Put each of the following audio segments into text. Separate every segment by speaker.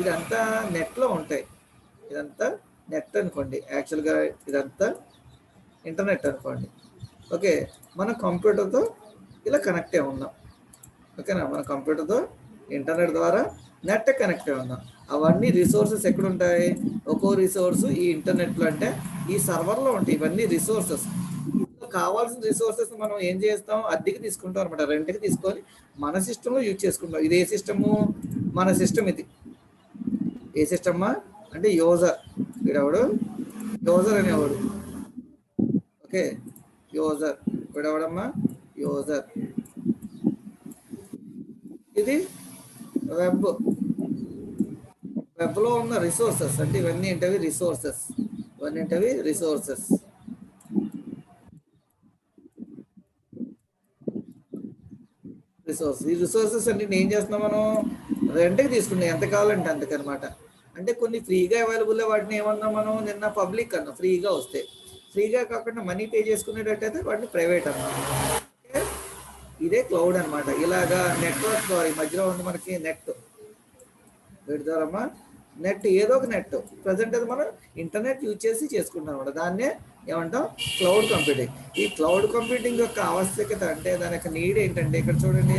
Speaker 1: ఇదంతా నెట్లో ఉంటాయి. ఇదంతా నెట్ అనుకోండి, యాక్చువల్గా ఇదంతా ఇంటర్నెట్ అనుకోండి. ఓకే, మన కంప్యూటర్తో ఇలా కనెక్ట్ అయి ఉన్నాం. ఓకేనా, మన కంప్యూటర్తో ఇంటర్నెట్ ద్వారా నెట్ కనెక్ట్ అయి ఉన్నాం. అవన్నీ రిసోర్సెస్ ఎక్కడ ఉంటాయి? ఒక్కో రిసోర్స్ ఈ ఇంటర్నెట్లో అంటే ఈ సర్వర్లో ఉంటాయి. ఇవన్నీ రిసోర్సెస్. కావాల్సిన రిసోర్సెస్ మనం ఏం చేస్తాం? అద్దెకి తీసుకుంటాం అనమాట, రెంట్కి తీసుకొని మన సిస్టంలో యూజ్ చేసుకుంటాం. ఇది ఏ సిస్టము? మన సిస్టమ్. ఇది ఏ సిస్టమ్మా అంటే యూజర్. వీడెవడు? యూజర్ అనేవాడు. Okay, user. వీడెవడమ్మా? యూజర్. ఇది వెబ్. వెబ్లో ఉన్న రిసోర్సెస్ అంటే ఇవన్నీ ఏంటవి? రిసోర్సెస్. ఇవన్నీ ఏంటవి? రిసోర్సెస్. ఈ రిసోర్సెస్ అన్ని ఏం చేస్తున్నాం మనం? రెంట్కి తీసుకున్నాం, ఎంత కావాలంటే అంతకనమాట. అంటే కొన్ని ఫ్రీగా అవైలబుల్ వాటిని ఏమన్నాం మనం నిన్న? పబ్లిక్ అన్నాం. ఫ్రీగా వస్తే, ఫ్రీగా కాకుండా మనీ పే చేసుకునేటట్టయితే వాటిని ప్రైవేట్ అన్నాం. ఇదే క్లౌడ్ అనమాట. ఇలాగా నెట్వర్క్ ద్వారా ఈ మధ్యలో ఉంది మనకి నెట్. వీటి ద్వారా నెట్, ఏదో ఒక నెట్ ప్రజెంట్ అది మనం ఇంటర్నెట్ యూజ్ చేసి చేసుకుంటాం అనమాట. దాన్నే ఏమంటాం? Cloud computing. ఈ క్లౌడ్ కంప్యూటింగ్ యొక్క ఆవశ్యకత అంటే దాని యొక్క నీడ్ ఏంటంటే, ఇక్కడ చూడండి,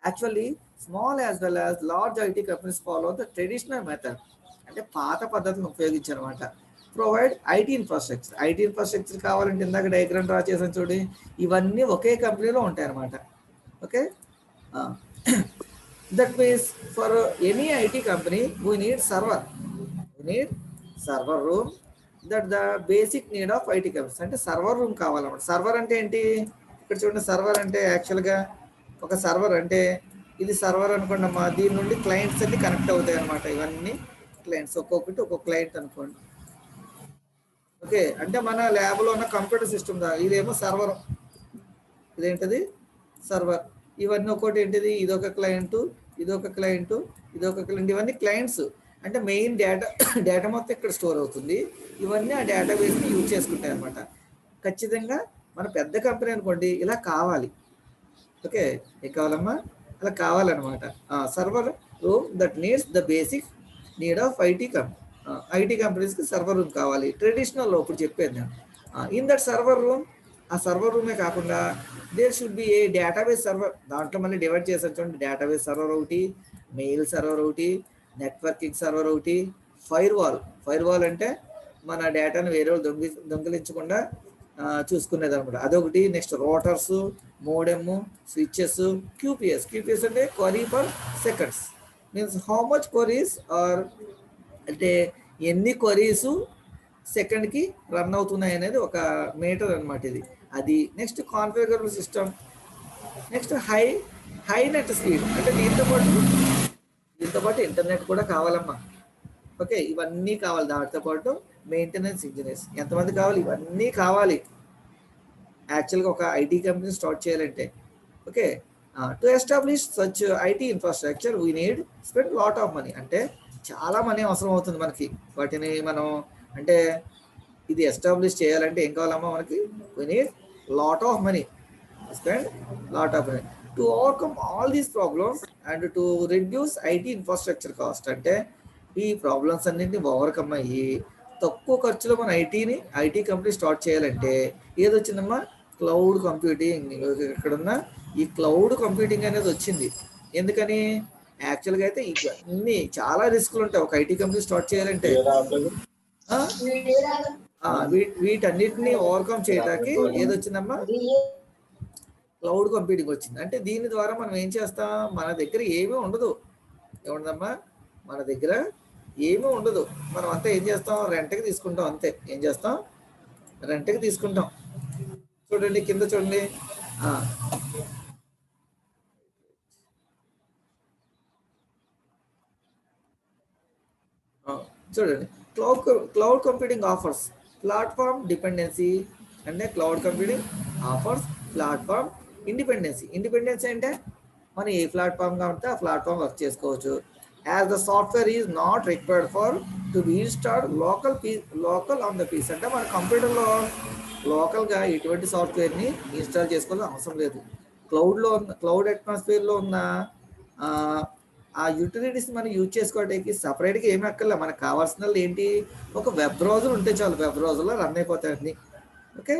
Speaker 1: actually small as well as large IT companies follow the traditional method, అంటే పాత పద్ధతిని ఉపయోగించారనమాట. Provide IT infrastructure. IT infrastructure కావాలంటే ఇందాక డయాగ్రామ్ డ్రా చేసాను చూడండి, ఇవన్నీ ఒకే కంపెనీలో ఉంటాయి అనమాట. Okay, that means for any IT company we need server. We need server room. That the basic need of IT companies. అంటే సర్వర్ రూమ్ కావాలన్నమాట. సర్వర్ అంటే ఏంటి? ఇక్కడ చూడండి, సర్వర్ అంటే యాక్చువల్గా ఒక సర్వర్ అంటే ఇది సర్వర్ అనుకోండి అమ్మా. దీని నుండి క్లయింట్స్ అన్ని కనెక్ట్ అవుతాయి అనమాట. ఇవన్నీ క్లయింట్స్, ఒక్కొక్కటి ఒక్కొక్క క్లయింట్ అనుకోండి. ఓకే, అంటే మన ల్యాబ్లో ఉన్న కంప్యూటర్ సిస్టమ్ ఇదేమో సర్వర్. ఇదేంటిది? సర్వర్. ఇవన్నీ ఒక్కొక్కటి ఏంటిది? ఇదొక క్లయింట్, ఇదొక క్లయింట్, ఇదొక క్లయింట్. ఇవన్నీ క్లయింట్స్. అంటే మెయిన్ డేటా మొత్తం ఇక్కడ స్టోర్ అవుతుంది. ఇవన్నీ ఆ డేటాబేస్ని యూజ్ చేసుకుంటాయి అనమాట. ఖచ్చితంగా మన పెద్ద కంపెనీ అనుకోండి ఇలా కావాలి. ఓకే, ఏం కావాలమ్మా? అలా కావాలన్నమాట. Server room that needs the basic need of IT కంపెనీస్కి సర్వర్ రూమ్ కావాలి. ట్రెడిషనల్లో ఇప్పుడు చెప్పాను నేను. ఇన్ దట్ సర్వర్ రూమ్, ఆ సర్వర్ రూమే కాకుండా there should be a database server. దాంట్లో మళ్ళీ డివైడ్ చేసారు చూడండి. డేటాబేస్ సర్వర్ ఒకటి, మెయిల్ సర్వర్ ఒకటి, నెట్వర్కింగ్ సర్వర్ ఒకటి, ఫైర్ వాల్ అంటే మన డేటాను వేరే వాళ్ళు దొంగిలించకుండా చూసుకునేది అనమాట. అదొకటి. Next routers, modem, switches, QPS అంటే query per seconds. Means how much queries are, అంటే ఎన్ని క్వరీస్ సెకండ్కి రన్ అవుతున్నాయి అనేది ఒక మీటర్ అనమాట ఇది. అది. Next configurable system. Next high net speed. అంటే దీంతో పాటు ఇంటర్నెట్ కూడా కావాలమ్మా. ఓకే, ఇవన్నీ కావాలి. దాంతో పాటు మెయింటెనెన్స్ ఇంజనీర్స్ ఎంతమంది కావాలి? ఇవన్నీ కావాలి యాక్చువల్గా ఒక ఐటీ కంపెనీ స్టార్ట్ చేయాలంటే. Okay, to establish such IT infrastructure we need spend lot of money. అంటే చాలా మనీ అవసరం అవుతుంది మనకి. వాటిని మనం అంటే ఇది ఎస్టాబ్లిష్ చేయాలంటే ఏం కావాలమ్మా మనకి? We need lot of money, spend lot of money to overcome all these problems and to reduce IT infrastructure cost. అంటే ఈ ప్రాబ్లమ్స్ అన్నింటినీ ఓవర్కమ్ అయ్యి తక్కువ ఖర్చులో మన ఐటీ కంపెనీ స్టార్ట్ చేయాలంటే ఏదొచ్చిందమ్మా? Cloud computing. ఇక్కడున్న ఈ క్లౌడ్ కంప్యూటింగ్ అనేది వచ్చింది. ఎందుకని? యాక్చువల్గా అయితే ఇవన్నీ చాలా రిస్క్లు ఉంటాయి ఒక ఐటీ కంపెనీ స్టార్ట్ చేయాలంటే. వీటన్నిటిని ఓవర్కమ్ చేయడానికి ఏదొచ్చిందమ్మా? క్లౌడ్ కంప్యూటింగ్ వచ్చింది. అంటే దీని ద్వారా మనం ఏం చేస్తాం? మన దగ్గర ఏమీ ఉండదు. ఏముండదమ్మా? మన దగ్గర ఏమీ ఉండదు. మనం అంతా ఏం చేస్తాం? రెంట్కి తీసుకుంటాం అంతే. ఏం చేస్తాం? రెంట్కి తీసుకుంటాం. చూడండి కింద చూడండి. చూడండి, cloud computing offers platform dependency. అంటే cloud computing offers platform independency అంటే మనం ఏ ప్లాట్ఫామ్ కాబట్టి ఆ ప్లాట్ఫామ్ వర్క్ చేసుకోవచ్చు. As the software is not required for to be installed local on the PCs. అంటే మన కంప్యూటర్లో లోకల్గా ఎటువంటి సాఫ్ట్వేర్ని ఇన్స్టాల్ చేసుకోవాల్సిన అవసరం లేదు. క్లౌడ్ అట్మాస్ఫియర్లో ఉన్న ఆ యూటిలిటీస్ మనం యూజ్ చేసుకోవడానికి సపరేట్గా ఏమి అక్కర్లే. మనకు కావాల్సిన ఏంటి, ఒక వెబ్ బ్రౌజర్ ఉంటే చాలు, వెబ్ బ్రౌజర్లో రన్ అయిపోతాయండి. Okay.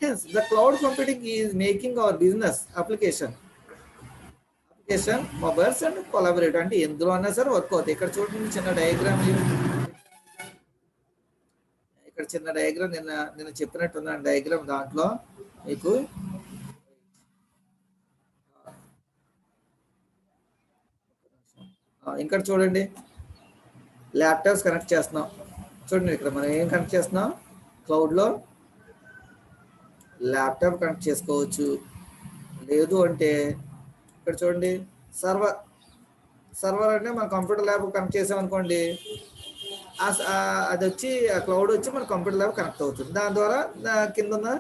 Speaker 1: Hence the cloud computing is making our business application mobiles and collaborative, అంటే ఎందులో అన్నా సరే వర్క్ అవుతాయి. ఇక్కడ చూడండి చిన్న డయాగ్రామ్, ఇక్కడ చిన్న డయాగ్రామ్ నిన్న చెప్పినట్టున్నాను డయాగ్రామ్. దాంట్లో మీకు ఇక్కడ చూడండి ల్యాప్టాప్స్ కనెక్ట్ చేస్తున్నాం. చూడండి ఇక్కడ మనం ఏం కనెక్ట్ చేస్తున్నాం, క్లౌడ్లో ల్యాప్టాప్ కనెక్ట్ చేసుకోవచ్చు. లేదు అంటే ఇక్కడ చూడండి సర్వర్ అంటే మన కంప్యూటర్ ల్యాబ్ కనెక్ట్ చేసామనుకోండి, అది వచ్చి ఆ క్లౌడ్ వచ్చి మన కంప్యూటర్ ల్యాబ్ కనెక్ట్ అవుతుంది. దాని ద్వారా కింద ఉన్న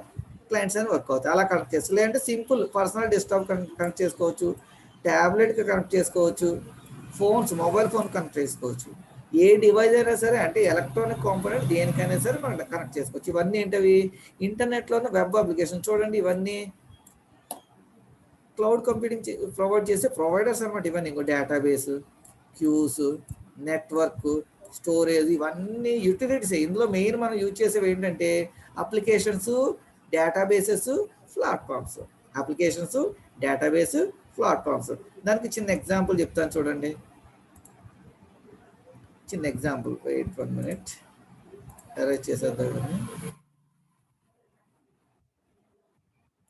Speaker 1: క్లయింట్స్ అని వర్క్ అవుతాయి. అలా కనెక్ట్ చేస్తారు. లేదంటే సింపుల్ పర్సనల్ డెస్క్టాప్ కనెక్ట్ చేసుకోవచ్చు, ట్యాబ్లెట్కి కనెక్ట్ చేసుకోవచ్చు, ఫోన్స్ మొబైల్ ఫోన్ కనెక్ట్ చేసుకోవచ్చు. ఏ డివైస్ అయినా సరే, అంటే ఎలక్ట్రానిక్ కాంపోనెంట్ దేనికైనా సరే మనం కనెక్ట్ చేసుకోవచ్చు. ఇవన్నీ ఏంటవి, ఇంటర్నెట్లోనే వెబ్ అప్లికేషన్. చూడండి ఇవన్నీ క్లౌడ్ కంప్యూటింగ్ ప్రొవైడ్ చేసే ప్రొవైడర్స్ అనమాట. ఇవన్నీ ఇంకో డేటాబేస్, క్యూస్, నెట్వర్క్, స్టోరేజ్, ఇవన్నీ యూటిలిటీస్. ఇందులో మెయిన్ మనం యూజ్ చేసేవి ఏంటంటే applications, databases, platforms. Applications, database, platforms. దానికి చిన్న ఎగ్జాంపుల్ చెప్తాను చూడండి. చిన్న ఎగ్జాంపుల్, వెయిట్ 1 minute, అరేంజ్ చేసేద్దాం.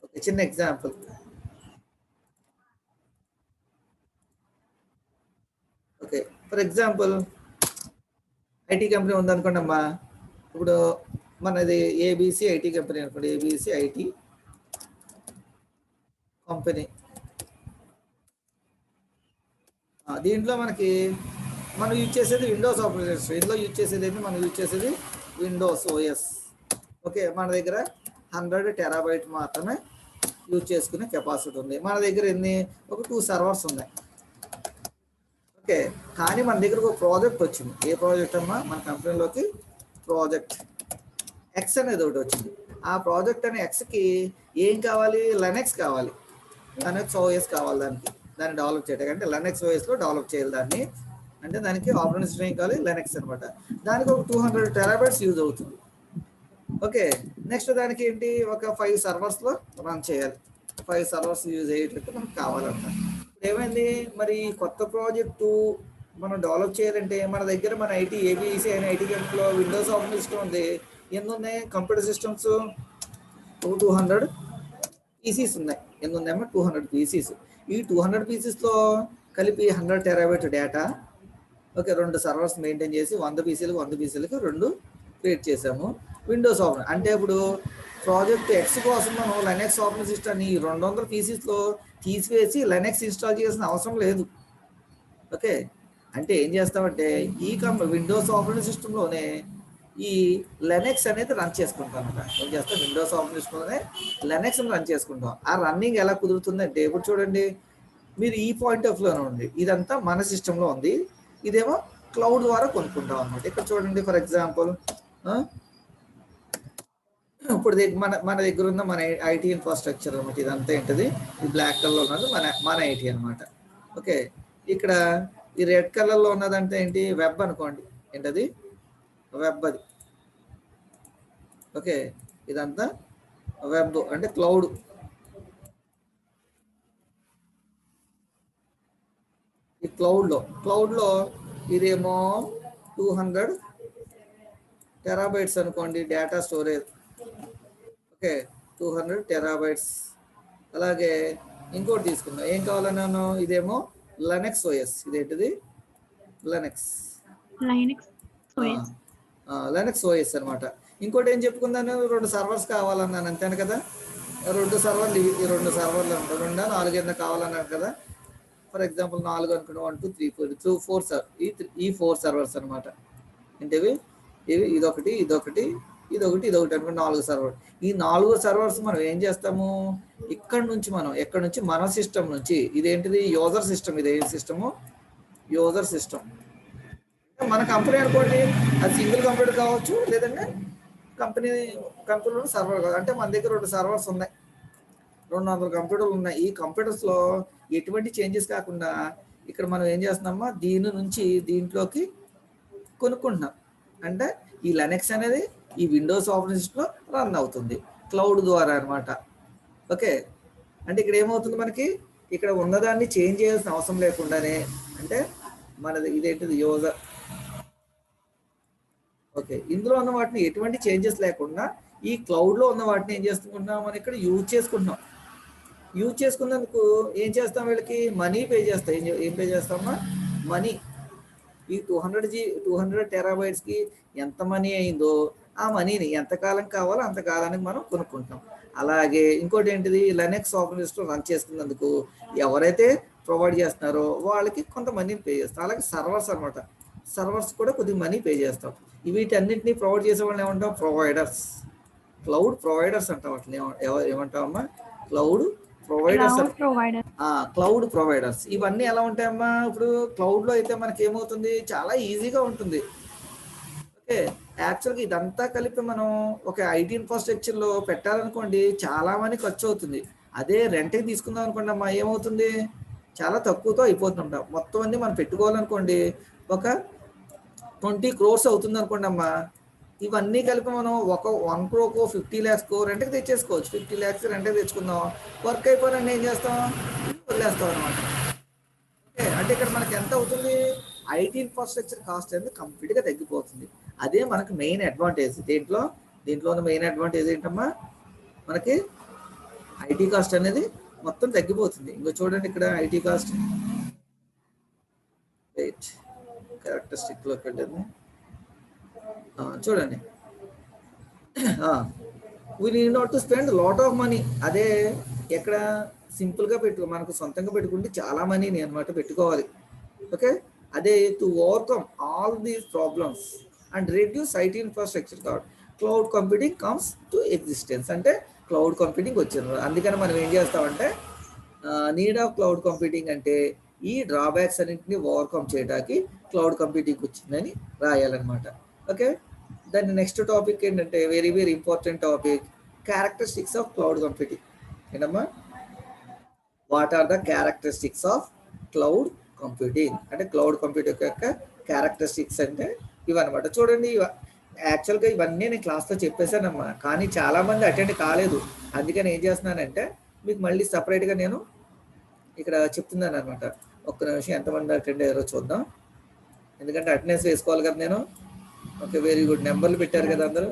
Speaker 1: ఓకే, చిన్న example. Okay, for example IT company ఉందనుకోండి అమ్మా. ఇప్పుడు మనది ఏబిసి ఐటీ కంపెనీ అనుకోండి, ఏబిసి ఐటీ కంపెనీ. దీంట్లో మనకి మనం యూజ్ చేసేది విండోస్ ఆపరేటింగ్ సిస్టమ్. ఇందులో యూజ్ చేసేది ఏంటి, మనం యూజ్ చేసేది విండోస్ ఓఎస్. ఓకే, మన దగ్గర 100 TB మాత్రమే యూజ్ చేసుకునే కెపాసిటీ ఉంది. మన దగ్గర ఒక 2 సర్వర్స్ ఉన్నాయి. ఓకే, కానీ మన దగ్గర ఒక ప్రాజెక్ట్ వచ్చింది. ఏ ప్రాజెక్ట్ అమ్మా, మన కంపెనీలోకి ప్రాజెక్ట్ ఎక్స్ అనేది ఒకటి వచ్చింది. ఆ ప్రాజెక్ట్ అనే ఎక్స్కి ఏం కావాలి, లెనెక్స్ కావాలి, లెనెక్స్ ఓఎస్ కావాలి. దాన్ని డెవలప్ చేయడానికి, అంటే లెనెక్స్ ఓఎస్లో డెవలప్ చేయాలి దాన్ని. అంటే దానికి ఆపరేటింగ్ సిస్టమ్ కావాలి, లెనెక్స్ అనమాట. దానికి ఒక 200 TB యూజ్ అవుతుంది. ఓకే, నెక్స్ట్ దానికి ఏంటి, ఒక 5 సర్వర్స్లో రన్ చేయాలి. 5 సర్వర్స్ యూజ్ అయ్యేటట్టు మనకు కావాలంట. ఏమైంది మరి, కొత్త ప్రాజెక్టు మనం డెవలప్ చేయాలంటే మన దగ్గర మన ఏబిసి అయిన ఐటీ కంపెనీలో విండోస్ ఆపరేటింగ్ సిస్టమ్ ఉంది. ఎన్ని ఉన్నాయి కంప్యూటర్ సిస్టమ్స్, 200 పీసీస్ ఉన్నాయి. ఎన్ని ఉన్నాయమ్మా, 200 పీసీస్. ఈ 200 పీసీస్లో కలిపి 100 TB data. Okay, 2 servers maintain చేసి 100 పీసీలకు 2 క్రియేట్ చేసాము. విండోస్ ఆపరేటింగ్ అంటే ఇప్పుడు ప్రాజెక్ట్ ఎక్స్ కోసం మనం లెనెక్స్ ఆపరేటింగ్ సిస్టమ్ని 200 పీసీస్లో తీసివేసి లెనెక్స్ ఇన్స్టాల్ చేయాల్సిన అవసరం లేదు. ఓకే, అంటే ఏం చేస్తామంటే ఈ విండోస్ ఆపరేటింగ్ సిస్టంలోనే ఈ లెనెక్స్ అనేది రన్ చేసుకుంటాం అనమాట. ఏం చేస్తాం, విండోస్ ఆపరేటింగ్ సిస్టంలోనే లెనెక్స్ రన్ చేసుకుంటాం. ఆ రన్నింగ్ ఎలా కుదురుతుందంటే, ఇప్పుడు చూడండి మీరు ఈ పాయింట్ ఆఫ్ వ్యూలో ఉంది, ఇదంతా మన సిస్టంలో ఉంది, ఇదేమో క్లౌడ్ ద్వారా కొనుక్కుంటాం అనమాట. ఇక్కడ చూడండి ఫర్ ఎగ్జాంపుల్, ఇప్పుడు మన దగ్గర ఉన్న మన ఐటీ ఇన్ఫ్రాస్ట్రక్చర్ అనమాట. ఇదంతా ఏంటిది, ఈ బ్లాక్ కలర్లో ఉన్నది మన ఐటీ అనమాట. ఓకే, ఇక్కడ ఈ రెడ్ కలర్లో ఉన్నదంటే ఏంటి, వెబ్ అనుకోండి. ఏంటది, వెబ్ అది. ఓకే, ఇదంతా వెబ్ అంటే క్లౌడ్. ఈ క్లౌడ్లో ఇదేమో 200 TB అనుకోండి డేటా స్టోరేజ్. Okay, 200 TB. అలాగే ఇంకోటి తీసుకుందాం, ఏం కావాలన్నాను, ఇదేమో లెనెక్స్ ఓఎస్. ఇదేంటిది, లెనెక్స్ ఓఎస్ అనమాట. ఇంకోటి ఏం చెప్పుకుందాను, 2 సర్వర్స్ కావాలన్నాను, అంతేను కదా. 2 సర్వర్లు, ఈ 2 సర్వర్లు ఉంటాయి. 2 4 ఎన్నో కావాలన్నాను కదా. ఫర్ ఎగ్జాంపుల్ 4 అనుకున్నాం, 1 2 3 4 4 ఈ 4 సర్వర్స్ అనమాట. ఏంటివి, ఇదొకటి అనుకుంటే 4 సర్వర్. ఈ 4 సర్వర్స్ మనం ఏం చేస్తాము, ఎక్కడి నుంచి మన సిస్టమ్ నుంచి, ఇదేంటిది యూజర్ సిస్టమ్. ఇది ఏం సిస్టము, యూజర్ సిస్టమ్. మన కంపెనీ అనుకోండి, అది సింగిల్ కంప్యూటర్ కావచ్చు, లేదంటే కంపెనీలో సర్వర్ కావచ్చు. అంటే మన దగ్గర 2 సర్వర్స్ ఉన్నాయి, 200 కంప్యూటర్లు ఉన్నాయి. ఈ కంప్యూటర్స్లో ఎటువంటి చేంజెస్ కాకుండా ఇక్కడ మనం ఏం చేస్తున్నామా, దీని నుంచి దీంట్లోకి కొనుక్కుంటున్నాం. అంటే ఈ లెనెక్స్ అనేది ఈ విండోస్ ఆపరేటింగ్ సిస్టంలో రన్ అవుతుంది క్లౌడ్ ద్వారా అనమాట. ఓకే, అంటే ఇక్కడ ఏమవుతుంది మనకి, ఇక్కడ ఉన్నదాన్ని చేంజ్ చేయాల్సిన అవసరం లేకుండానే, అంటే మనది ఇదేంటిది యూజర్. ఓకే, ఇందులో ఉన్న వాటిని ఎటువంటి చేంజెస్ లేకుండా ఈ క్లౌడ్లో ఉన్న వాటిని ఏం చేసుకుంటున్నాం, మనం ఇక్కడ యూజ్ చేసుకుంటున్నాం. యూజ్ చేసుకున్నందుకు ఏం చేస్తాం, వీళ్ళకి మనీ పే చేస్తాం. ఏం పే చేస్తామా, మనీ. ఈ 200 టెరాబైట్స్కి ఎంత మనీ అయిందో ఆ మనీని ఎంతకాలం కావాలో అంతకాలానికి మనం కొనుక్కుంటాం. అలాగే ఇంకోటి ఏంటిది, లెనెక్స్ ఆపరేటింగ్ సిస్టమ్ రన్ చేసుకున్నందుకు ఎవరైతే ప్రొవైడ్ చేస్తున్నారో వాళ్ళకి కొంత మనీని పే చేస్తాం. అలాగే సర్వర్స్ అనమాట, సర్వర్స్ కూడా కొద్దిగా మనీ పే చేస్తాం. వీటన్నింటినీ ప్రొవైడ్ చేసే వాళ్ళని ఏమంటాం, ప్రొవైడర్స్. క్లౌడ్ ప్రొవైడర్స్ అంటాం. వాటిని ఏమంటామమ్మా, క్లౌడ్ ప్రొవైడర్స్. Cloud providers. ఇవన్నీ ఎలా ఉంటాయమ్మా, ఇప్పుడు క్లౌడ్లో అయితే మనకి ఏమవుతుంది, చాలా ఈజీగా ఉంటుంది. ఓకే, యాక్చువల్గా ఇదంతా కలిపి మనం ఒక ఐటీ ఇన్ఫ్రాస్ట్రక్చర్లో పెట్టాలనుకోండి చాలా మనీ ఖర్చు అవుతుంది. అదే రెంట్కి తీసుకుందాం అనుకోండి అమ్మా, ఏమవుతుంది, చాలా తక్కువతో అయిపోతుంటాం. మొత్తం అన్ని మనం పెట్టుకోవాలనుకోండి ఒక 20 crores అవుతుంది అనుకోండి అమ్మా. ఇవన్నీ కలిపి మనం ఒక 1 crore 50 lakhs రెంట్కి తెచ్చేసుకోవచ్చు. 50 lakhs రెంట్కి తెచ్చుకుందాం, వర్క్ అయిపోయినా ఏం చేస్తాం, వదిలేస్తాం అనమాట. ఓకే, అంటే ఇక్కడ మనకి ఎంత అవుతుంది, ఐటీ ఇన్ఫ్రాస్ట్రక్చర్ కాస్ట్ అనేది కంప్లీట్గా తగ్గిపోతుంది. అదే మనకి మెయిన్ అడ్వాంటేజ్. దీంట్లో ఉన్న మెయిన్ అడ్వాంటేజ్ ఏంటమ్మా, మనకి ఐటీ కాస్ట్ అనేది మొత్తం తగ్గిపోతుంది. ఇంకో చూడండి ఇక్కడ ఐటీ కాస్ట్ క్యారెక్టరిస్టిక్లోకి వెళ్ళింది చూడండి. We need not to spend lot of money. అదే ఎక్కడ సింపుల్గా మనకు సొంతంగా పెట్టుకుంటే చాలా మనీని అనమాట పెట్టుకోవాలి. ఓకే, అదే to overcome all these problems and reduce IT infrastructure cloud computing comes to existence. అంటే క్లౌడ్ కంప్యూటింగ్ వచ్చింది. అందుకని మనం ఏం చేస్తామంటే నీడ్ ఆఫ్ క్లౌడ్ కంప్యూటింగ్ అంటే ఈ డ్రాబ్యాక్స్ అన్నింటినీ ఓవర్కమ్ చేయడానికి క్లౌడ్ కంప్యూటింగ్ వచ్చిందని రాయాలన్నమాట. ఓకే, దాని నెక్స్ట్ టాపిక్ ఏంటంటే very very important topic, characteristics of cloud computing. ఏంటమ్మా, what are the characteristics of cloud computing. అంటే క్లౌడ్ కంప్యూటింగ్ యొక్క క్యారెక్టరిస్టిక్స్ అంటే ఇవన్నమాట. చూడండి, యాక్చువల్గా ఇవన్నీ నేను క్లాస్లో చెప్పేశానమ్మా, కానీ చాలామంది అటెండ్ కాలేదు. అందుకని ఏం చేస్తున్నానంటే మీకు మళ్ళీ సపరేట్గా నేను ఇక్కడ చెప్తున్నాను అనమాట. ఒక్క నిమిషం ఎంతమంది అటెండ్ అయ్యారో చూద్దాం, ఎందుకంటే అటెండెన్స్ వేసుకోవాలి కదా నేను. ఓకే, వెరీ గుడ్, నెంబర్లు పెట్టారు కదా అందరూ.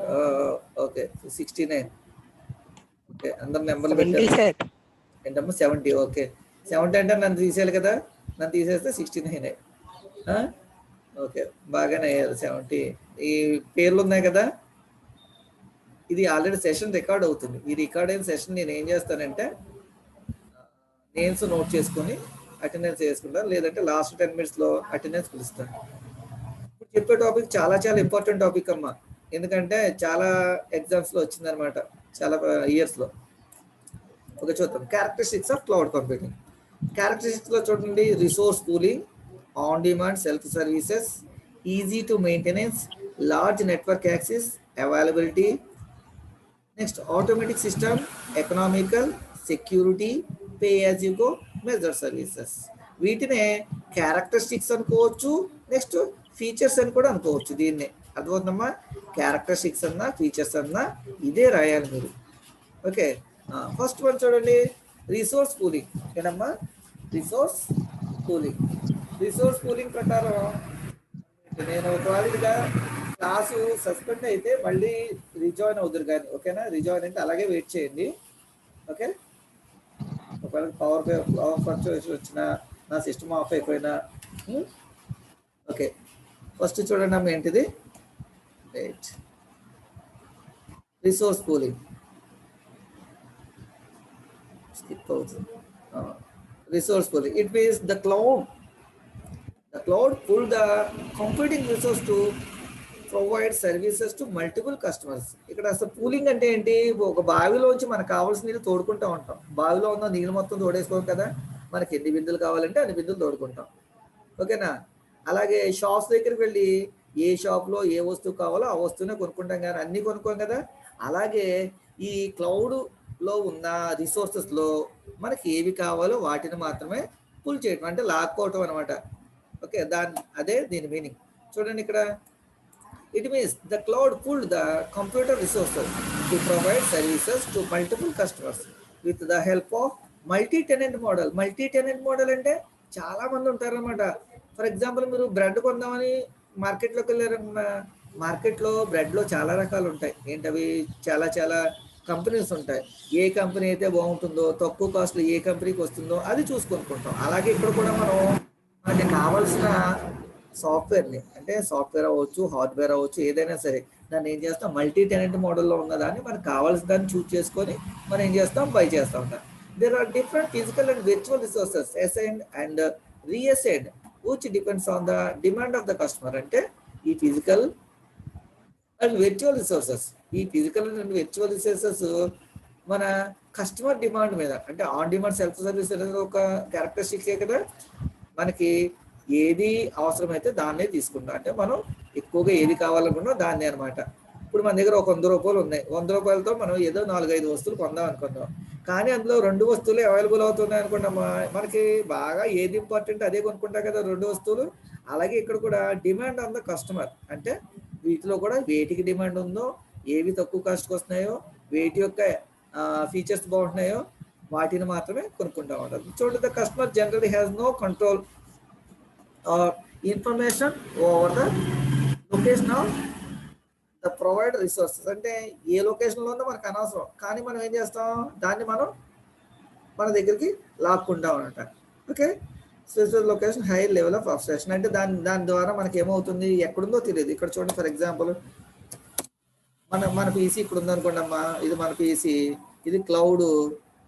Speaker 1: ఓకే, 69. ఓకే, అందరు నెంబర్లు పెట్టారు. ఏంటమ్మా 70? ఓకే, 70 అంటే నన్ను తీసేయాలి కదా, నన్ను తీసేస్తే 69. ఓకే, బాగానే అయ్యారు 70. ఈ పేర్లు ఉన్నాయి కదా, ఇది ఆల్రెడీ సెషన్ రికార్డ్ అవుతుంది. ఈ రికార్డ్ అయిన సెషన్ నేను ఏం చేస్తానంటే నేమ్స్ నోట్ చేసుకొని అటెండెన్స్ వేసుకుంటాను, లేదంటే లాస్ట్ 10 minutesలో అటెండెన్స్ పిలుస్తాను. ఇప్పుడు చెప్పే టాపిక్ చాలా చాలా ఇంపార్టెంట్ టాపిక్ అమ్మా, ఎందుకంటే చాలా ఎగ్జామ్స్లో వచ్చిందనమాట, చాలా ఇయర్స్లో. ఓకే, చూద్దాం క్యారెక్టరిస్టిక్స్ ఆఫ్ క్లౌడ్ కంప్యూటింగ్. క్యారెక్టరిస్టిక్స్లో చూడండి, resource pooling, on demand self services, easy to maintenance, large network access, availability. Next automatic system, economical, security, pay as you go, measure services. వీటినే క్యారెక్టరిస్టిక్స్ అనుకోవచ్చు, నెక్స్ట్ ఫీచర్స్ అని కూడా అనుకోవచ్చు. దీన్నే అర్థమవుతుందమ్మా, characteristics అన్నా features అన్నా ఇదే రాయాలి మీరు. ఓకే, ఫస్ట్ వన్ చూడండి, రిసోర్స్ పూలింగ్. ఏంటమ్మా, రిసోర్స్ పూలింగ్. రిసోర్స్ పూలింగ్ ప్రకారం నేను ఒకవేళ క్లాసు సస్పెండ్ అయితే మళ్ళీ రిజాయిన్ అవుతారు కానీ, ఓకేనా, రిజాయిన్ అయితే అలాగే వెయిట్ చేయండి. ఓకే, ఒకవేళ పవర్ ఫ్లక్చుయేషన్ వచ్చినా, నా సిస్టమ్ ఆఫ్ అయిపోయినా. ఓకే, ఫస్ట్ చూడండి అమ్మ ఏంటిది, రైట్, రిసోర్స్ పూలింగ్. స్కిప్ అవుతుంది. Resource pooling, it means the cloud pull the computing resource to provide services to multiple customers. ఇక్కడ అసలు పూలింగ్ అంటే ఏంటి, ఒక బావిలోంచి మనకు కావాల్సిన నీళ్ళు తోడుకుంటూ ఉంటాం. బావిలో ఉన్న నీళ్ళు మొత్తం తోడేసుకోం కదా, మనకి ఎన్ని బిందులు కావాలంటే అన్ని బిందులు తోడుకుంటాం. ఓకేనా, అలాగే షాప్స్ దగ్గరికి వెళ్ళి ఏ షాప్లో ఏ వస్తువు కావాలో ఆ వస్తువునే కొనుక్కుంటాం, కానీ అన్నీ కొనుక్కోం కదా. అలాగే ఈ క్లౌడ్లో ఉన్న రిసోర్సెస్లో మనకి ఏవి కావాలో వాటిని మాత్రమే పుల్ చేయడం అంటే లాక్కోవటం అనమాట. ఓకే, అదే దీని మీనింగ్. చూడండి ఇక్కడ, it means the cloud pulled the computer resources to provide services to multiple customers with the help of multi tenant model. Multi tenant model అంటే చాలా మంది ఉంటారనమాట. ఫర్ ఎగ్జాంపుల్, మీరు బ్రెడ్ కొందామని మార్కెట్లోకి వెళ్ళారన్న, మార్కెట్లో బ్రెడ్లో చాలా రకాలు ఉంటాయి. ఏంటవి, చాలా చాలా కంపెనీస్ ఉంటాయి. ఏ కంపెనీ అయితే బాగుంటుందో, తక్కువ కాస్ట్లో ఏ కంపెనీకి వస్తుందో అది చూసుకొనుకుంటాం. అలాగే ఇక్కడ కూడా మనం మనకి కావాల్సిన సాఫ్ట్వేర్ని, అంటే సాఫ్ట్వేర్ అవ్వచ్చు, హార్డ్వేర్ అవ్వచ్చు, ఏదైనా సరే దాన్ని ఏం చేస్తాం, మల్టీ టెనెంట్ మోడల్లో ఉన్నదాన్ని మనకు కావాల్సిన దాన్ని చూస్ చేసుకొని మనం ఏం చేస్తాం, బై చేస్తూ ఉంటాం. There are different physical and virtual resources assigned and reassigned, which depends on the demand of the customer. అంటే ఈ ఫిజికల్ అండ్ విర్చువల్ రిసోర్సెస్, ఈ ఫిజికల్ అండ్ విర్చువల్ రిసోర్సెస్ మన కస్టమర్ డిమాండ్ మీద, అంటే ఆన్ డిమాండ్ సెల్ఫ్ సర్వీస్ అనేది ఒక క్యారెక్టరిస్టిక్సే కదా. మనకి ఏది అవసరమైతే దాన్నే తీసుకుంటాం. అంటే మనం ఎక్కువగా ఏది కావాలనుకున్నా దాన్నే అనమాట. ఇప్పుడు మన దగ్గర ఒక 100 రూపాయలు ఉన్నాయి. 100 రూపాయలతో మనం ఏదో 4-5 వస్తువులు కొందాం అనుకుందాం. కానీ అందులో 2 వస్తువులు అవైలబుల్ అవుతున్నాయి అనుకుంటాం. మనకి బాగా ఏది ఇంపార్టెంట్ అదే కొనుక్కుంటాం కదా 2 వస్తువులు. అలాగే ఇక్కడ కూడా డిమాండ్ ఆన్ ద కస్టమర్, అంటే వీటిలో కూడా వేటికి డిమాండ్ ఉందో, ఏవి తక్కువ కాస్ట్కి వస్తున్నాయో, వేటి యొక్క ఫీచర్స్ బాగుంటున్నాయో వాటిని మాత్రమే కొనుక్కుంటా ఉంటారు. చూడండి, the customer generally has no control information over the location of the provide resources. అంటే ఏ లొకేషన్లో ఉందో మనకు అనవసరం, కానీ మనం ఏం చేస్తాం, దాన్ని మనం మన దగ్గరికి లాక్కుంటాం అనమాట. Okay, specific location high level of abstraction, అంటే దాని ద్వారా మనకి ఏమవుతుంది, ఎక్కడుందో తెలియదు. ఇక్కడ చూడండి, ఫర్ ఎగ్జాంపుల్ మన పీసీ ఇక్కడ ఉందనుకోండి అమ్మా, ఇది మన పీసీ, ఇది క్లౌడ్.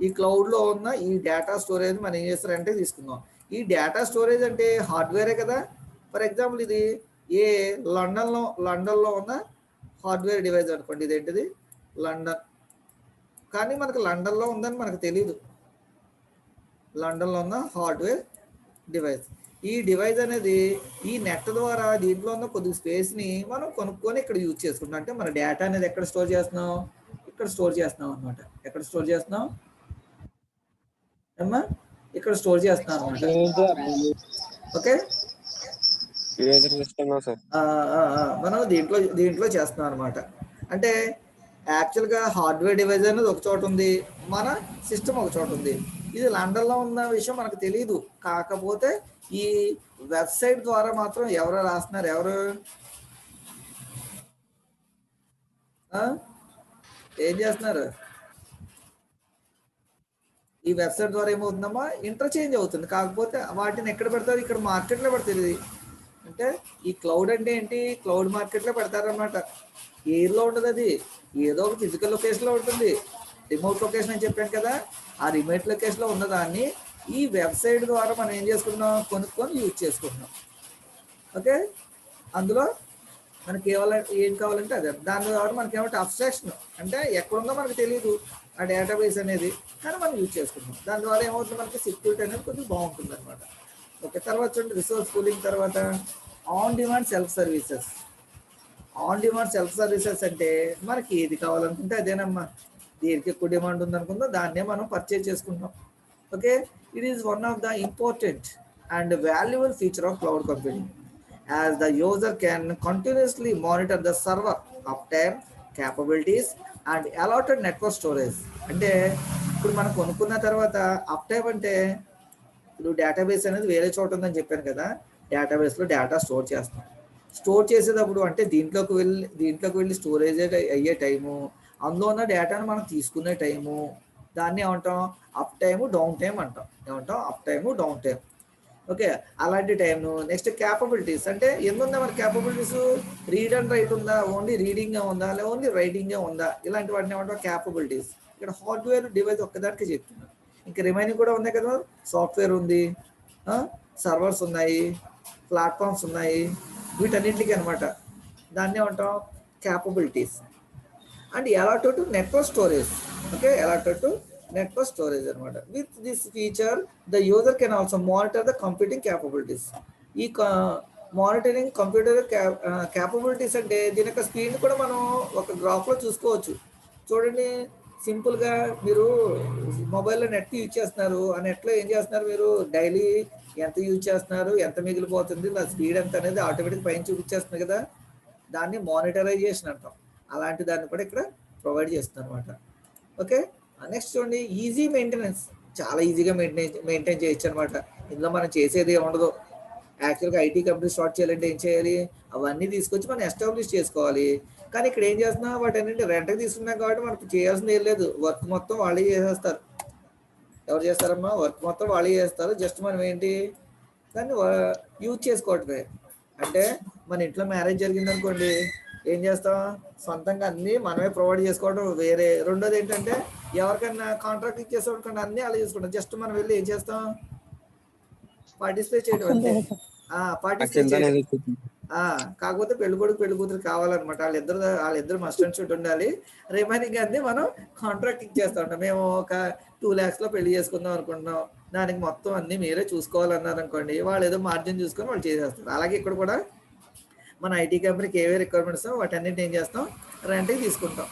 Speaker 1: ఈ క్లౌడ్లో ఉన్న ఈ డేటా స్టోరేజ్ మనం ఏం చేస్తారంటే తీసుకుందాం. ఈ డేటా స్టోరేజ్ అంటే హార్డ్వేరే కదా. ఫర్ ఎగ్జాంపుల్ ఇది లండన్లో ఉన్న హార్డ్వేర్ డివైస్ అనుకోండి. ఇది ఏంటిది, లండన్. కానీ మనకు లండన్లో ఉందని మనకు తెలియదు. లండన్లో ఉన్న హార్డ్వేర్ డివైస్. ఈ డివైస్ అనేది ఈ నెట్ ద్వారా దీంట్లో ఉన్న కొద్ది స్పేస్ని మనం కొనుక్కొని ఇక్కడ యూజ్ చేసుకుంటాం. అంటే మన డేటా అనేది ఎక్కడ స్టోర్ చేస్తున్నాం, ఇక్కడ స్టోర్ చేస్తున్నాం అనమాట. ఎక్కడ స్టోర్ చేస్తున్నాం అమ్మా, ఇక్కడ స్టోర్ చేస్తున్నాం అనమాట. ఓకే, మనం దీంట్లో చేస్తున్నాం అనమాట. అంటే యాక్చువల్గా హార్డ్వేర్ డివైస్ అనేది ఒక చోట ఉంది, మన సిస్టమ్ ఒక చోట ఉంది. ఇది లండన్లో ఉన్న విషయం మనకు తెలియదు. కాకపోతే ఈ వెబ్సైట్ ద్వారా మాత్రం ఎవరు రాస్తున్నారు, ఎవరు ఏం చేస్తున్నారు, ఈ వెబ్సైట్ ద్వారా ఏమవుతుందమ్మా, ఇంటర్చేంజ్ అవుతుంది. కాకపోతే వాటిని ఎక్కడ పెడతారు, ఇక్కడ మార్కెట్లో పెడతారు. అంటే ఈ క్లౌడ్ అంటే ఏంటి, క్లౌడ్ మార్కెట్లో పెడతారనమాట. ఎయిర్లో ఉండదు, అది ఏదో ఒక ఫిజికల్ లొకేషన్లో ఉంటుంది. రిమోట్ లొకేషన్ అని చెప్పాను కదా, ఆ రిమోట్ లొకేషన్లో ఉన్నదాన్ని ఈ వెబ్సైట్ ద్వారా మనం ఏం చేసుకుంటున్నాం, కొనుక్కొని యూజ్ చేసుకుంటున్నాం. ఓకే, అందులో మనకి ఏం కావాలంటే అదే. దాని ద్వారా మనకి ఏమంటే అబ్స్ట్రాక్షన్, అంటే ఎక్కడుందో మనకు తెలియదు ఆ డేటాబేస్ అనేది, కానీ మనం యూజ్ చేసుకుంటాం. దాని ద్వారా ఏమవుతుంది, మనకి సెక్యూరిటీ అనేది కొంచెం బాగుంటుంది అనమాట. ఓకే, తర్వాత చూడండి, రిసోర్స్ పూలింగ్. తర్వాత on demand self services. On demand self services అంటే మనకి ఏది కావాలనుకుంటే అదేనమ్మా. దేనికి ఎక్కువ డిమాండ్ ఉందనుకుందో దాన్నే మనం పర్చేజ్ చేసుకుంటాం. Okay, it is one of the important and valuable feature of cloud computing, as the user can continuously monitor the server uptime, capabilities and allotted network storage. అంటే ఇప్పుడు మనం కొనుక్కున్న తర్వాత అప్టైమ్ అంటే ఇప్పుడు డేటాబేస్ అనేది వేరే చోట ఉందని చెప్పాను కదా, డేటాబేస్లో డేటా స్టోర్ చేస్తాం. స్టోర్ చేసేటప్పుడు అంటే దీంట్లోకి వెళ్ళి స్టోరేజ్ అయ్యే టైము, అందులో ఉన్న డేటాను మనం తీసుకునే టైము, దాన్ని ఏమంటాం, అప్ టైము డౌన్ టైం అంటాం. ఏమంటాం, up time down time. Okay, అలాంటి టైంను. నెక్స్ట్ క్యాపబిలిటీస్, అంటే ఎందుందా మన క్యాపబిలిటీస్, రీడ్ అండ్ రైట్ ఉందా, ఓన్లీ రీడింగ్గా ఉందా, లేదా ఓన్లీ రైటింగ్గా ఉందా, ఇలాంటి వాటిని ఏమంటాం క్యాపబిలిటీస్. ఇక్కడ హార్డ్వేర్ డివైస్ ఒక్కదానికి చెప్తున్నాను, ఇంకా రిమైనింగ్ కూడా ఉన్నాయి కదా. సాఫ్ట్వేర్ ఉంది, సర్వర్స్ ఉన్నాయి, ప్లాట్ఫామ్స్ ఉన్నాయి, వీటన్నింటికి అనమాట. దాన్ని ఏమంటాం capabilities. And allotted to network storage. Okay, allotted to network storage అనమాట. With this feature the user can also monitor the computing capabilities. ఈ మానిటరింగ్ కంప్యూటర్ క్యాపబిలిటీస్ అంటే దీని యొక్క స్పీడ్ కూడా మనం ఒక గ్రాఫ్లో చూసుకోవచ్చు. చూడండి, సింపుల్గా మీరు మొబైల్లో నెట్ యూజ్ చేస్తున్నారు, ఆ నెట్లో ఏం చేస్తున్నారు, మీరు డైలీ ఎంత యూజ్ చేస్తున్నారు, ఎంత మిగిలిపోతుంది, నా స్పీడ్ ఎంత అనేది ఆటోమేటిక్ పైన చూపించేస్తుంది కదా, దాన్ని మానిటరైజేషన్ అంటాం. అలాంటి దాన్ని కూడా ఇక్కడ ప్రొవైడ్ చేస్తుంది అనమాట. ఓకే, నెక్స్ట్ చూడండి, ఈజీ మెయింటెనెన్స్. చాలా ఈజీగా మెయింటైన్ చేయొచ్చు అనమాట. ఇందులో మనం చేసేది ఉండదు. యాక్చువల్గా ఐటీ కంపెనీ స్టార్ట్ చేయాలంటే ఏం చేయాలి, అవన్నీ తీసుకొచ్చి మనం ఎస్టాబ్లిష్ చేసుకోవాలి. కానీ ఇక్కడ ఏం చేస్తున్నాం, వాటి అన్నింటి రెంట్కి తీసుకున్నాం కాబట్టి మనకు చేయాల్సింది ఏం లేదు. వర్క్ మొత్తం వాళ్ళే చేసేస్తారు. ఎవరు చేస్తారమ్మా, వర్క్ మొత్తం వాళ్ళే చేస్తారు. జస్ట్ మనం ఏంటి దాన్ని యూజ్ చేసుకోవటమే. అంటే మన ఇంట్లో మ్యారేజ్ జరిగింది అనుకోండి, ఏం చేస్తాం, సొంతంగా అన్నీ మనమే ప్రొవైడ్ చేసుకోవడం వేరే. రెండోది ఏంటంటే ఎవరికైనా కాంట్రాక్ట్ ఇచ్చేసుకోవడం అన్నీ అలా చేసుకుంటాం. జస్ట్ మనం వెళ్ళి ఏం చేస్తాం, పార్టిసిపేట్ చేయడం అంతే. పార్టిసిపేట్ చేయడం. కాకపోతే పెళ్ళికొడుకు పెళ్లి కూతురు కావాలన్నమాట. వాళ్ళిద్దరు మస్ట్ అండ్ షుడ్ ఉండాలి. రిమైనింగ్ అన్ని మనం కాంట్రాక్ట్ ఇచ్చేస్తా ఉంటాం. మేము ఒక 2 lakhs లో పెళ్లి చేసుకుందాం అనుకుంటున్నాం, దానికి మొత్తం అన్ని మీరే చూసుకోవాలన్నారు అనుకోండి, వాళ్ళు ఏదో మార్జిన్ చూసుకొని వాళ్ళు చేసేస్తారు. అలాగే ఇక్కడ కూడా మన ఐటీ కంపెనీకి ఏవే రిక్వైర్మెంట్స్ వాటన్నింటి ఏం చేస్తాం, రెంట్కి తీసుకుంటాం.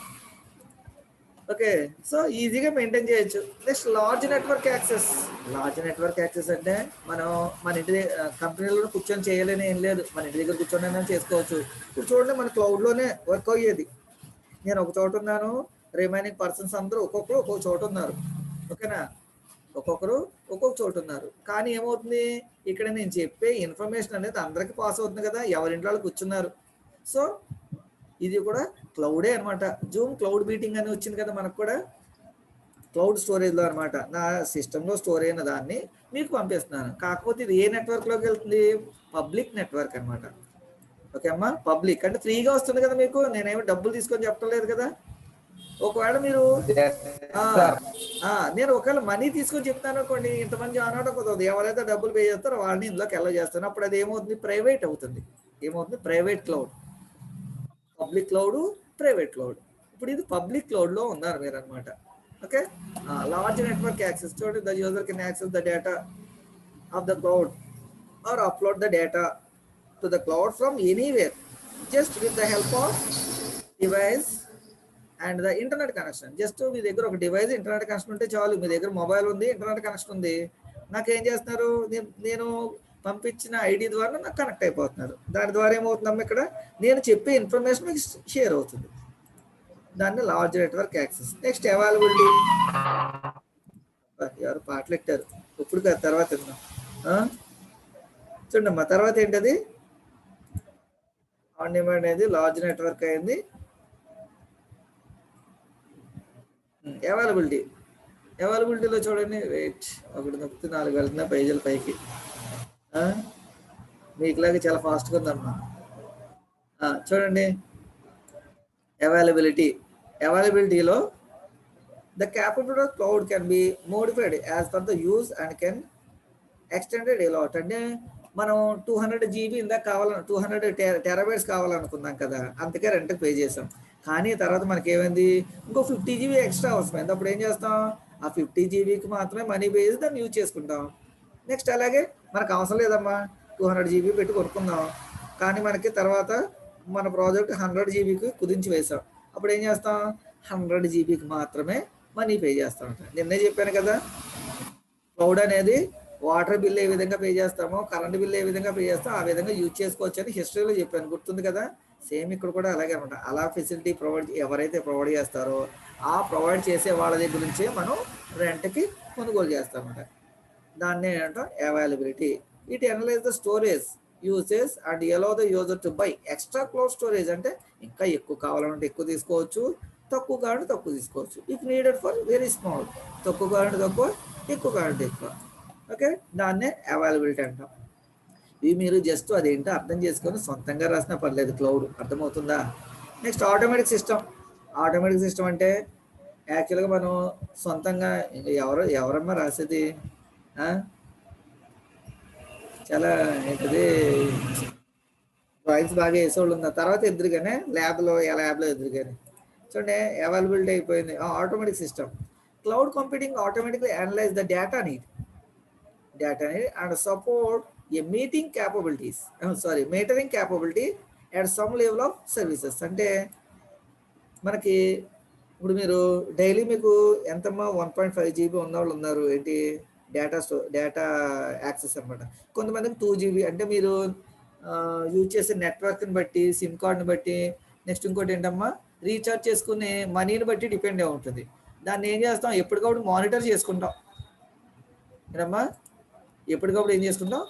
Speaker 1: ఓకే, సో ఈజీగా మెయింటైన్ చేయొచ్చు. Next large network access. Large network access అంటే మనం మన ఇంటి కంపెనీలో కూర్చొని చేయలేని ఏం లేదు, మన ఇంటి దగ్గర కూర్చొని చేసుకోవచ్చు. ఇప్పుడు చూడండి, మన క్లౌడ్లోనే వర్క్ అయ్యేది. నేను ఒక చోట ఉన్నాను, రిమైనింగ్ పర్సన్స్ అందరూ ఒక్కొక్కరు ఒక్కొక్క చోట ఉన్నారు. ఓకేనా, ఒక్కొక్కరు ఒక్కొక్క చోటు ఉన్నారు. కానీ ఏమవుతుంది, ఇక్కడ నేను చెప్పే ఇన్ఫర్మేషన్ అనేది అందరికీ పాస్ అవుతుంది కదా, ఎవరింట్లో వాళ్ళు కూర్చున్నారు. సో ఇది కూడా క్లౌడే అనమాట. జూమ్ క్లౌడ్ మీటింగ్ అని వచ్చింది కదా మనకు కూడా, క్లౌడ్ స్టోరేజ్లో అనమాట. నా సిస్టంలో స్టోర్ అయిన దాన్ని మీకు పంపిస్తున్నాను. కాకపోతే ఇది ఏ నెట్వర్క్లోకి వెళ్తుంది, పబ్లిక్ నెట్వర్క్ అనమాట. ఓకే అమ్మా, పబ్లిక్ అంటే ఫ్రీగా వస్తుంది కదా మీకు, నేనేమి డబ్బులు తీసుకొని చెప్పడం లేదు కదా. ఒకవేళ మీరు నేను ఒకవేళ మనీ తీసుకొని చెప్తాను అనుకోండి, ఇంతమంది అనడం కుదరదు. ఎవరైతే డబ్బులు పే చేస్తారో వాళ్ళని ఇందులోకి ఎలా చేస్తాను, అప్పుడు అది ఏమవుతుంది, ప్రైవేట్ అవుతుంది. ఏమవుతుంది, private cloud. Public cloud, private cloud. ఇప్పుడు ఇది పబ్లిక్ క్లౌడ్లో ఉన్నారు మీరు అనమాట. Okay, large network access. చూడండి, the user can access the data of the cloud or upload the data to the cloud from anywhere just with the help of device and the internet connection. Just మీ దగ్గర ఒక device internet connection ఉంటే చాలు. మీ దగ్గర mobile ఉంది, internet connection ఉంది, నాకేం చేస్తున్నారు, నేను పంపించిన ఐడి ద్వారా నాకు కనెక్ట్ అయిపోతున్నారు. దాని ద్వారా ఏమవుతుందమ్మా, ఇక్కడ నేను చెప్పే ఇన్ఫర్మేషన్ మీకు షేర్ అవుతుంది. దాన్ని large network access. Next availability. ఎవరు పాటలు పెట్టారు ఇప్పుడు కాదు, తర్వాత చూడండి అమ్మా. తర్వాత ఏంటది, ఆన్ డిమాండ్ అనేది లార్జ్ నెట్వర్క్ అయింది. అవైలబిలిటీ. అవైలబిలిటీలో చూడండి, వెయిట్ ఒకటి నొక్కితే 4 వెళ్తున్నా పేజీల పైకి. మీకులాగా చాలా ఫాస్ట్గా ఉందమ్మా. చూడండి, అవైలబిలిటీలో the capability of cloud can be modified as per the use and can extended allot. అంటే మనం 200 GB ఇందాక 200 టెరాబైట్స్ కావాలనుకున్నాం కదా, అందుకే రెంట్కి పే చేసాం. కానీ తర్వాత మనకి ఏమైంది, ఇంకో 50 GB ఎక్స్ట్రా అవసరమైంది. అప్పుడు ఏం చేస్తాం, ఆ 50 GBకి మాత్రమే మనీ పే చేసి దాన్ని యూజ్ చేసుకుంటాం. నెక్స్ట్ అలాగే మనకు అవసరం లేదమ్మా, 200 GB పెట్టి కొనుక్కుందాం, కానీ మనకి తర్వాత మన ప్రాజెక్ట్ 100 GBకి కుదించి వేసాం. అప్పుడు ఏం చేస్తాం, 100 GBకి మాత్రమే మనీ పే చేస్తాం. నిన్నే చెప్పాను కదా, క్లౌడ్ అనేది వాటర్ బిల్ ఏ విధంగా పే చేస్తామో, కరెంట్ బిల్ ఏ విధంగా పే చేస్తామో ఆ విధంగా యూజ్ చేసుకోవచ్చు అని హిస్టరీలో చెప్పాను, గుర్తుంది కదా. సేమ్ ఇక్కడ కూడా అలాగే అనమాట. అలా ఫెసిలిటీ ఎవరైతే ప్రొవైడ్ చేస్తారో ఆ ప్రొవైడ్ చేసే వాళ్ళ దగ్గర నుంచే మనం రెంట్కి కొనుగోలు చేస్తామన్నమాట. దాన్ని ఏంటంటాం, availability. It analyse the storage usage and allow the user to buy extra cloud storage. అంటే ఇంకా ఎక్కువ కావాలంటే ఎక్కువ తీసుకోవచ్చు, తక్కువ కావాలంటే తక్కువ తీసుకోవచ్చు. If needed for very small, తక్కువ కావాలంటే తక్కువ, ఎక్కువ కావాలంటే ఎక్కువ. ఓకే, దాన్నే అవైలబిలిటీ అంటాం. ఇవి మీరు జస్ట్ అదేంటో అర్థం చేసుకొని సొంతంగా రాసినా పర్లేదు, క్లౌడ్ అర్థమవుతుందా. Next automatic system. Automatic system అంటే యాక్చువల్గా మనం సొంతంగా ఎవరమ్మా రాసేది, చాలా ఏంటది డ్రాయింగ్స్ బాగా వేసేవాళ్ళు ఉన్న తర్వాత ఎదురుగానే ల్యాబ్లో ఎదురుగానే చూడండి అవైలబిలిటీ అయిపోయింది. Automatic system. Cloud computing automatically analyse the data need and support a meeting capabilities. Metering capability at some level of services. అంటే మనకి ఇప్పుడు మీరు డైలీ మీకు ఎంతమ్మా 1.5 జీబీ ఉన్నవాళ్ళు ఉన్నారు ఏంటి డేటా యాక్సెస్ అనమాట. కొంతమందికి 2 జీబీ అంటే మీరు యూజ్ చేసే నెట్వర్క్ని బట్టి సిమ్ కార్డ్ని బట్టి నెక్స్ట్ ఇంకోటి ఏంటమ్మా రీఛార్జ్ చేసుకునే మనీని బట్టి డిపెండ్ అయి ఉంటుంది. దాన్ని ఏం చేస్తాం ఎప్పటికప్పుడు మానిటర్ చేసుకుంటాం ఏనమ్మా ఎప్పటికప్పుడు ఏం చేసుకుంటాం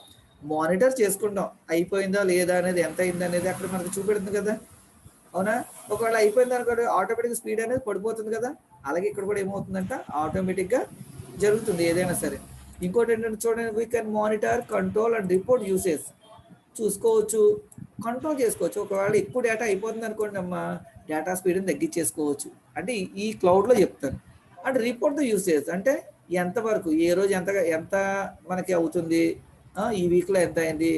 Speaker 1: మానిటర్ చేసుకుంటాం అయిపోయిందా లేదా అనేది ఎంత అయింది అనేది అక్కడ మనకు చూపెడుతుంది కదా అవునా. ఒకవేళ అయిపోయింది అనుకోండి ఆటోమేటిక్గా స్పీడ్ అనేది పడిపోతుంది కదా. అలాగే ఇక్కడ కూడా ఏమవుతుందంట ఆటోమేటిక్గా జరుగుతుంది ఏదైనా సరే. ఇంకోటి ఏంటంటే చూడండి we can monitor control and report usage చూసుకోవచ్చు కంట్రోల్ చేసుకోవచ్చు. ఒకవేళ ఎక్కువ డేటా అయిపోతుంది అనుకోండి అమ్మా డేటా స్పీడ్ని తగ్గించేసుకోవచ్చు అంటే ఈ క్లౌడ్లో చెప్తాను. అండ్ రిపోర్ట్ ద యూసేజ్ అంటే ఎంతవరకు ఏ రోజు ఎంత మనకి అవుతుంది ఈ వీక్లో ఎంత అయింది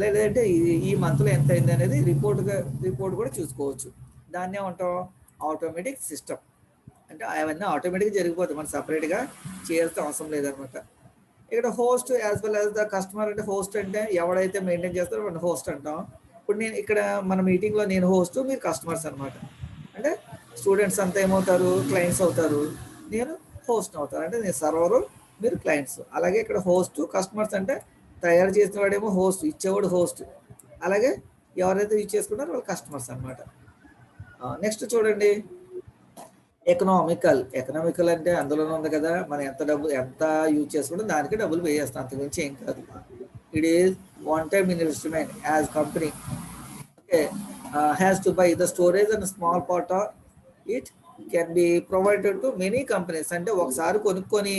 Speaker 1: లేదంటే ఈ మంత్లో ఎంత అయింది అనేది రిపోర్ట్ కూడా చూసుకోవచ్చు. దాన్ని ఏమంటాం ఆటోమేటిక్ సిస్టమ్ అంటే అవన్నీ ఆటోమేటిక్గా జరిగిపోతాయి మనం సపరేట్గా చేయాల్సిన అవసరం లేదనమాట. ఇక్కడ host as well as the customer అంటే హోస్ట్ అంటే ఎవడైతే మెయింటైన్ చేస్తారో మనం హోస్ట్ అంటాం. ఇప్పుడు నేను ఇక్కడ మన మీటింగ్లో నేను హోస్ట్ మీరు కస్టమర్స్ అనమాట. అంటే స్టూడెంట్స్ అంతా ఏమవుతారు క్లయింట్స్ అవుతారు నేను హోస్ట్ అవుతాను అంటే నేను సర్వరు మీరు క్లయింట్స్. అలాగే ఇక్కడ హోస్ట్ కస్టమర్స్ అంటే తయారు చేసిన వాడేమో హోస్ట్ ఇచ్చేవాడు హోస్ట్ అలాగే ఎవరైతే యూజ్ చేసుకుంటారో వాళ్ళు కస్టమర్స్ అనమాట. నెక్స్ట్ చూడండి ఎకనామికల్ అంటే అందులోనే ఉంది కదా మనం ఎంత యూజ్ చేసుకుంటే దానికి డబ్బులు పే చేస్తాం అంతకుమించి ఏం కాదు. It is one time investment as company okay has to buy the storage and small part of it can be provided to many companies అంటే ఒకసారి కొనుక్కొని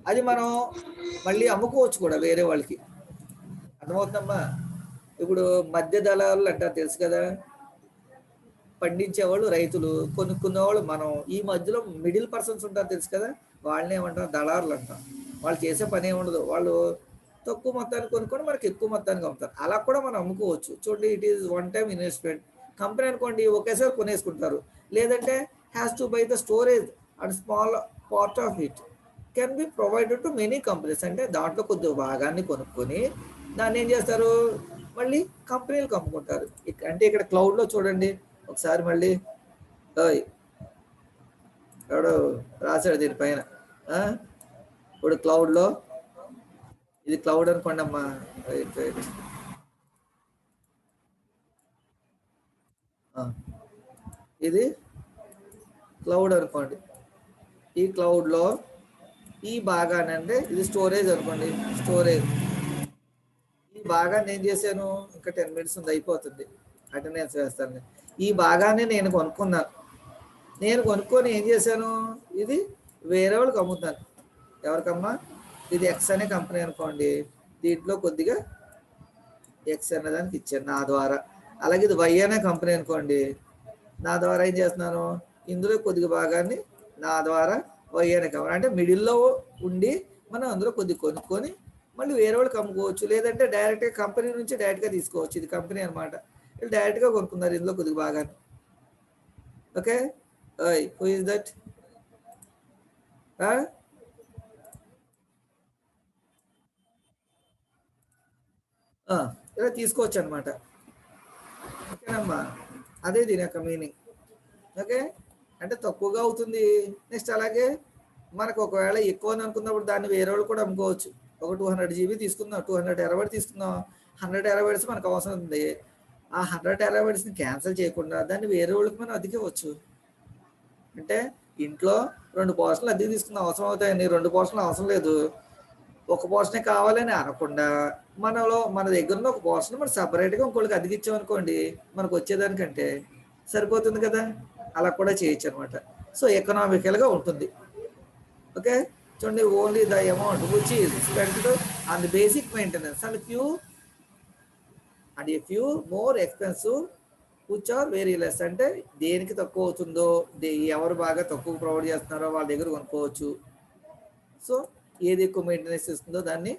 Speaker 1: అది మనం మళ్ళీ అమ్ముకోవచ్చు కూడా వేరే వాళ్ళకి. అర్థమవుతుందమ్మా. ఇప్పుడు మధ్య దళాలు అంటారు తెలుసు కదా పండించేవాళ్ళు రైతులు కొనుక్కునేవాళ్ళు మనం ఈ మధ్యలో మిడిల్ పర్సన్స్ ఉంటారు తెలుసు కదా వాళ్ళని ఏమంటాం దళారులు అంటాం. వాళ్ళు చేసే పని ఏముండదు వాళ్ళు తక్కువ మొత్తానికి కొనుక్కొని మనకి ఎక్కువ మొత్తానికి అమ్ముతారు. అలా కూడా మనం అమ్ముకోవచ్చు. చూడండి it is one time investment. Company అనుకోండి ఒకేసారి కొనేసుకుంటారు లేదంటే has to buy the storage and small part of it can be provided to many companies అంటే దాంట్లో కొద్దిగా భాగాన్ని కొనుక్కొని దాన్ని ఏం చేస్తారు మళ్ళీ కంపెనీలకు అమ్ముకుంటారు. అంటే ఇక్కడ క్లౌడ్లో చూడండి ఒకసారి మళ్ళీ ఎవడో రాశాడు దీనిపైన ఇప్పుడు క్లౌడ్లో ఇది క్లౌడ్ అనుకోండి అమ్మా ఇది క్లౌడ్ అనుకోండి. ఈ క్లౌడ్లో ఈ భాగాన్ని అంటే ఇది స్టోరేజ్ అనుకోండి స్టోరేజ్ ఈ భాగాన్ని ఏం చేశాను ఇంకా 10 minutes ఉంది అయిపోతుంది అటెండెన్స్ వేస్తాను. ఈ భాగాన్ని నేను కొనుక్కున్నాను. నేను కొనుక్కొని ఏం చేశాను ఇది వేరే వాళ్ళకి అమ్ముతాను. ఎవరికమ్మా ఇది ఎక్స్ అనే కంపెనీ అనుకోండి దీంట్లో కొద్దిగా ఎక్స్ అనే దానికి ఇచ్చాను నా ద్వారా. అలాగే ఇది వై అనే కంపెనీ అనుకోండి నా ద్వారా ఏం చేస్తున్నాను ఇందులో కొద్దిగా భాగాన్ని నా ద్వారా వై అనే కంపెనీ అంటే మిడిల్లో ఉండి మనం అందులో కొద్దిగా కొనుక్కొని మళ్ళీ వేరే వాళ్ళకి అమ్ముకోవచ్చు లేదంటే డైరెక్ట్గా కంపెనీ నుంచి డైరెక్ట్గా తీసుకోవచ్చు. ఇది కంపెనీ అనమాట వీళ్ళు డైరెక్ట్గా కొనుక్కున్నారు ఇందులో కొద్దిగా భాగాన్ని. ఓకే హూ ఇస్ దట్ ఇలా తీసుకోవచ్చు అనమాట. ఓకేనమ్మా అదే దీని యొక్క మీనింగ్. ఓకే అంటే తక్కువగా అవుతుంది. నెక్స్ట్ అలాగే మనకు ఒకవేళ ఎక్కువ అని అనుకున్నప్పుడు దాన్ని వేరే వాళ్ళు కూడా అమ్ముకోవచ్చు. ఒక 200 GB తీసుకుందాం 200 TB తీసుకుందాం 100 TB మనకు అవసరం ఉంది. ఆ 100 TB క్యాన్సిల్ చేయకుండా దాన్ని వేరే వాళ్ళకి మనం అద్దెకివ్వచ్చు. అంటే ఇంట్లో 2 పోర్షన్లు అద్దెకి తీసుకుందాం అవసరం అవుతాయని 2 పోర్షన్లు అవసరం లేదు ఒక పోర్షనే కావాలని అనకుండా మన దగ్గర ఉన్న ఒక పోర్షన్ మనం సపరేట్గా ఇంకోళ్ళకి అద్దెకిచ్చామనుకోండి మనకు వచ్చేదానికంటే సరిపోతుంది కదా. అలా కూడా చేయొచ్చు అనమాట. సో ఎకనామికల్గా ఉంటుంది. ఓకే చూడండి only the amount which is spent on the basic maintenance and few more expensive which are very less అంటే దేనికి తక్కువ అవుతుందో ఎవరు బాగా తక్కువ ప్రొవైడ్ చేస్తున్నారో వాళ్ళ దగ్గర కొనుక్కోవచ్చు. సో ఏది ఎక్కువ మెయింటెనెన్స్ ఇస్తుందో దాన్ని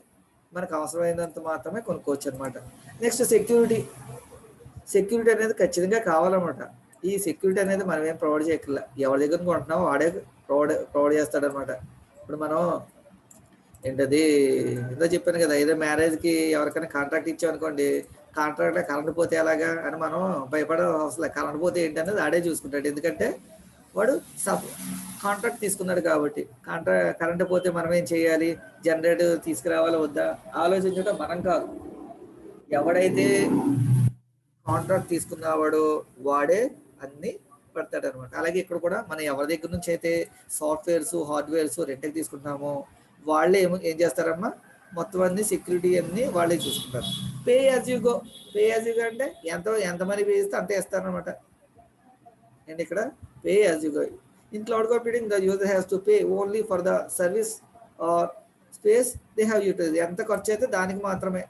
Speaker 1: మనకు అవసరమైనంత మాత్రమే కొనుక్కోవచ్చు అనమాట. నెక్స్ట్ సెక్యూరిటీ అనేది ఖచ్చితంగా కావాలన్నమాట. ఈ సెక్యూరిటీ అనేది మనం ఏం ప్రొవైడ్ చేయక్కర్లా ఎవరి దగ్గర కొంటున్నామో వాడే ప్రొవైడ్ చేస్తాడనమాట. ఇప్పుడు మనం ఏంటది ఏదో చెప్పాను కదా ఏదో మ్యారేజ్కి ఎవరికైనా కాంట్రాక్ట్ ఇచ్చామనుకోండి కాంట్రాక్ట్లో కరెంట్ పోతే ఎలాగా అని మనం భయపడే అవసరం లేదు. కరెంట్ పోతే ఏంటి అనేది ఆడే చూసుకుంటాడు. ఎందుకంటే వాడు కాంట్రాక్ట్ తీసుకున్నాడు కాబట్టి కరెంట్ పోతే మనం ఏం చేయాలి, జనరేటర్ తీసుకురావాలా వద్దా ఆలోచించడం మనం కాదు. ఎవడైతే కాంట్రాక్ట్ తీసుకున్నవాడో వాడే అన్ని పడతాడు అనమాట. అలాగే ఇక్కడ కూడా మనం ఎవరి దగ్గర నుంచి అయితే సాఫ్ట్వేర్స్ హార్డ్వేర్స్ రెంట్కి తీసుకుంటున్నామో వాళ్ళే ఏం చేస్తారమ్మా, మొత్తం అన్ని సెక్యూరిటీ అన్ని వాళ్ళే చూసుకుంటారు. పే యాజ్ యూ గో అంటే ఎంత మనీ పే చేస్తే అంతే ఇస్తారనమాట. అండ్ ఇక్కడ pay as you go. In cloud computing the user has to pay only for the service or space they have utilize. ఎంత ఖర్చు అయితే దానికి మాత్రమే